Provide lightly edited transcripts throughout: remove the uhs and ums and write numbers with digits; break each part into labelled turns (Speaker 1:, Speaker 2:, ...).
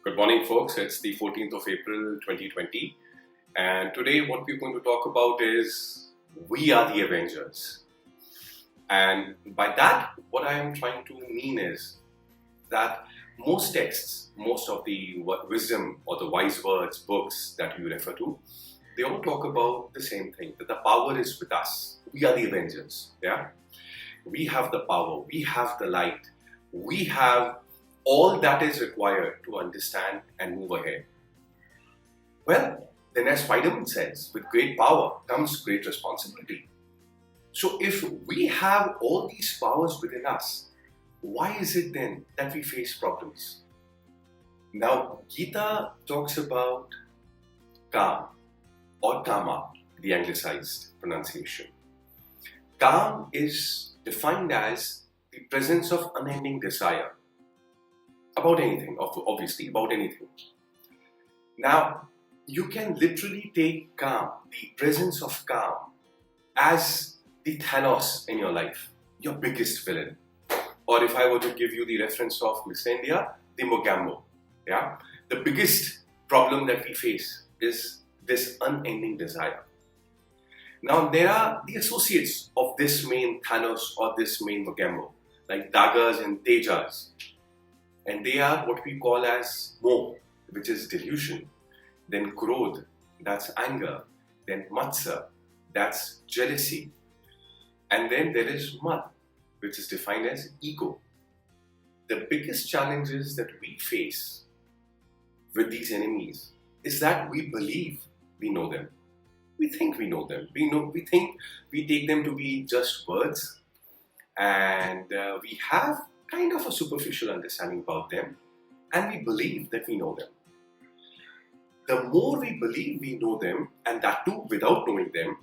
Speaker 1: Good morning, folks. It's the 14th of April 2020, and today what we're going to talk about is we are the Avengers. And by that, what I am trying to mean is that most texts, most of the wisdom or the wise words, books that you refer to, they all talk about the same thing, that the power is with us. We are the Avengers. Yeah, we have the power, we have the light, we have all that is required to understand and move ahead. Well, then as Spider-Man says, with great power comes great responsibility. So if we have all these powers within us, why is it then that we face problems? Now, Gita talks about calm or kama, the anglicized pronunciation. Calm is defined as the presence of unending desire. About anything, obviously, about anything. Now, you can literally take calm, the presence of calm, as the Thanos in your life, your biggest villain. Or if I were to give you the reference of Miss India, the Mogambo. Yeah? The biggest problem that we face is this unending desire. Now, there are the associates of this main Thanos or this main Mogambo, like Dagas and Tejas. And they are what we call as Moh, which is delusion. Then Krodh, that's anger. Then Matsa, that's jealousy. And then there is Mad, which is defined as ego. The biggest challenges that we face with these enemies is that we believe we know them. We think we know them. We think we take them to be just words. And we have kind of a superficial understanding about them, and we believe that we know them. The more we believe we know them, and that too without knowing them,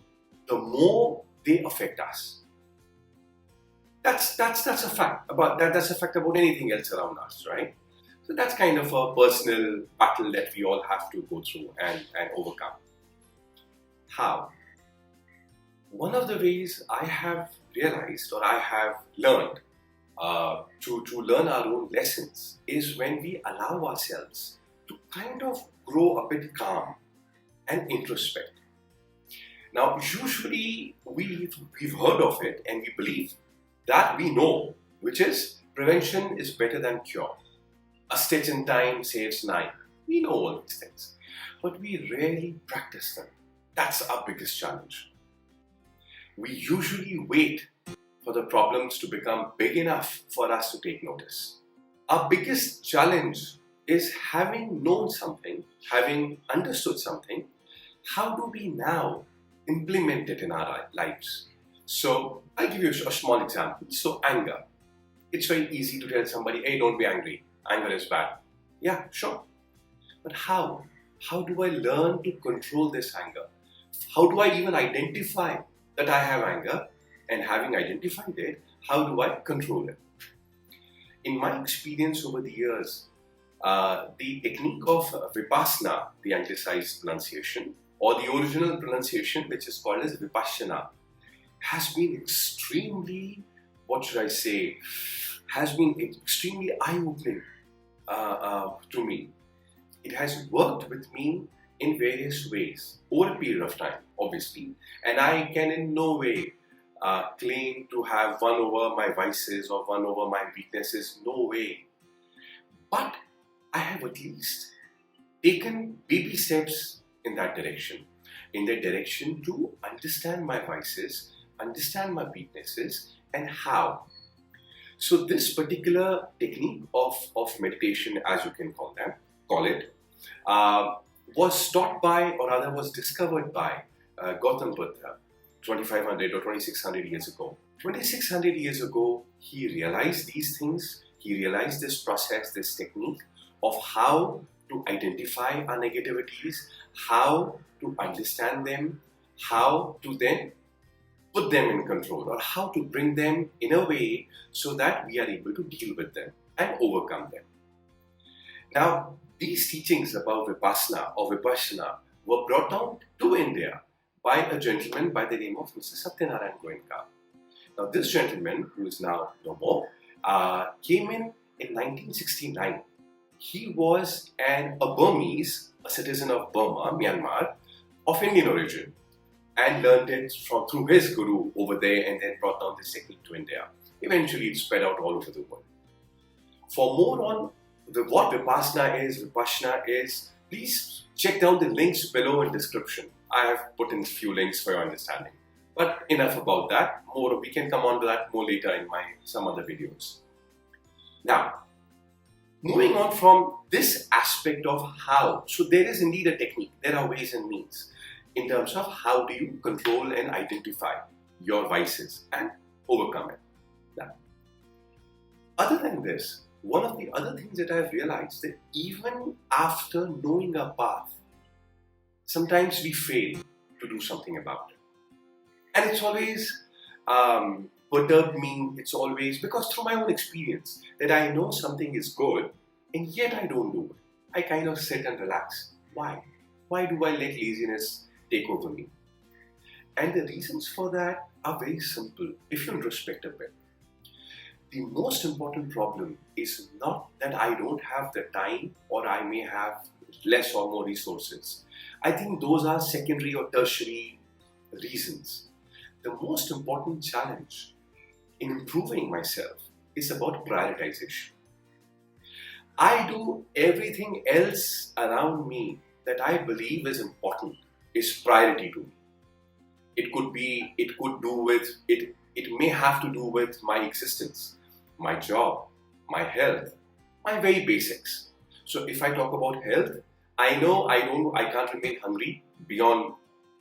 Speaker 1: the more they affect us. That's a fact about that. That's a fact about anything else around us, right? So that's kind of a personal battle that we all have to go through and overcome. How? One of the ways I have realized or I have learned to learn our own lessons is when we allow ourselves to kind of grow a bit calm and introspect. Now, usually we've heard of it and we believe that we know, which is prevention is better than cure. A stitch in time saves 9. We know all these things, but we rarely practice them. That's our biggest challenge. We usually wait for the problems to become big enough for us to take notice. Our biggest challenge is having known something, having understood something, how do we now implement it in our lives? So I'll give you a small example. So anger. It's very easy to tell somebody, hey, don't be angry. Anger is bad. Yeah, sure. But how? How do I learn to control this anger? How do I even identify that I have anger? And having identified it, how do I control it? In my experience over the years, the technique of Vipassana, the anglicized pronunciation, or the original pronunciation, which is called as Vipassana, has been extremely, has been extremely eye-opening to me. It has worked with me in various ways over a period of time, obviously, and I can in no way claim to have won over my vices or won over my weaknesses. No way. But I have at least taken baby steps in that direction. In the direction to understand my vices, understand my weaknesses, and how. So this particular technique of meditation, as you can call it, was taught by, or rather was discovered by Gautam Buddha 2500 or 2600 years ago. 2600 years ago, he realized these things, he realized this process, this technique of how to identify our negativities, how to understand them, how to then put them in control, or how to bring them in a way so that we are able to deal with them and overcome them. Now, these teachings about Vipassana or Vipassana were brought down to India by a gentleman by the name of Mr. Satyanarayan Goenka. Now, this gentleman, who is now no more, came in 1969. He was a Burmese, a citizen of Burma, Myanmar, of Indian origin, and learned it through his guru over there, and then brought down this technique to India. Eventually, it spread out all over the world. For more on what Vipassana is, please check down the links below in description. I have put in a few links for your understanding. But enough about that. We can come on to that more later in some other videos. Now, moving on from this aspect of how, so there is indeed a technique. There are ways and means in terms of how do you control and identify your vices and overcome it. Now, other than this, one of the other things that I've realized that even after knowing our path, sometimes we fail to do something about it. And it's always perturbed me, it's always, because through my own experience, that I know something is good, and yet I don't do it. I kind of sit and relax. Why? Why do I let laziness take over me? And the reasons for that are very simple, if you introspect a bit. The most important problem is not that I don't have the time or I may have less or more resources. I think those are secondary or tertiary reasons. The most important challenge in improving myself is about prioritization. I do everything else around me that I believe is important, is priority to me. It may have to do with my existence, my job, my health, my very basics. So if I talk about health, I know I can't remain hungry beyond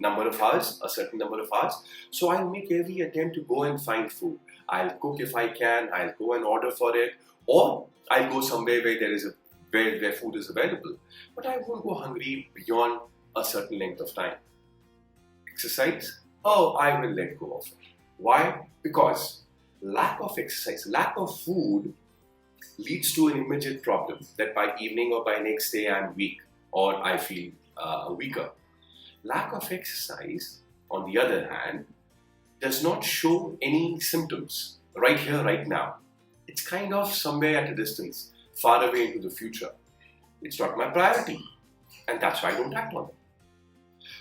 Speaker 1: a certain number of hours. So I'll make every attempt to go and find food. I'll cook if I can, I'll go and order for it, or I'll go somewhere where food is available. But I won't go hungry beyond a certain length of time. Exercise? Oh, I will let go of it. Why? Because lack of exercise, lack of food leads to an immediate problem that by evening or by next day I'm weak or I feel weaker. Lack of exercise, on the other hand, does not show any symptoms right here, right now. It's kind of somewhere at a distance, far away into the future. It's not my priority, and that's why I don't act on it.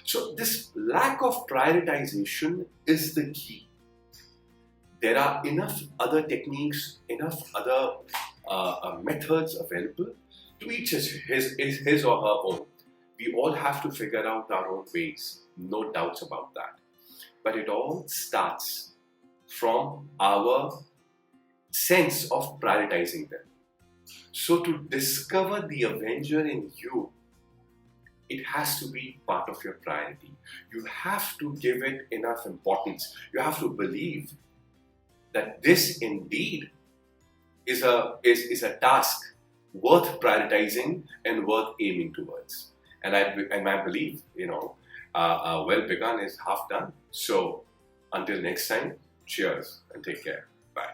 Speaker 1: So this lack of prioritization is the key. There are enough other techniques, enough other methods available to each his or her own. We all have to figure out our own ways, no doubts about that. But it all starts from our sense of prioritizing them. So to discover the Avenger in you, it has to be part of your priority. You have to give it enough importance. You have to believe that this indeed is a task worth prioritizing and worth aiming towards. And I believe, well begun is half done. So until next time, cheers and take care. Bye.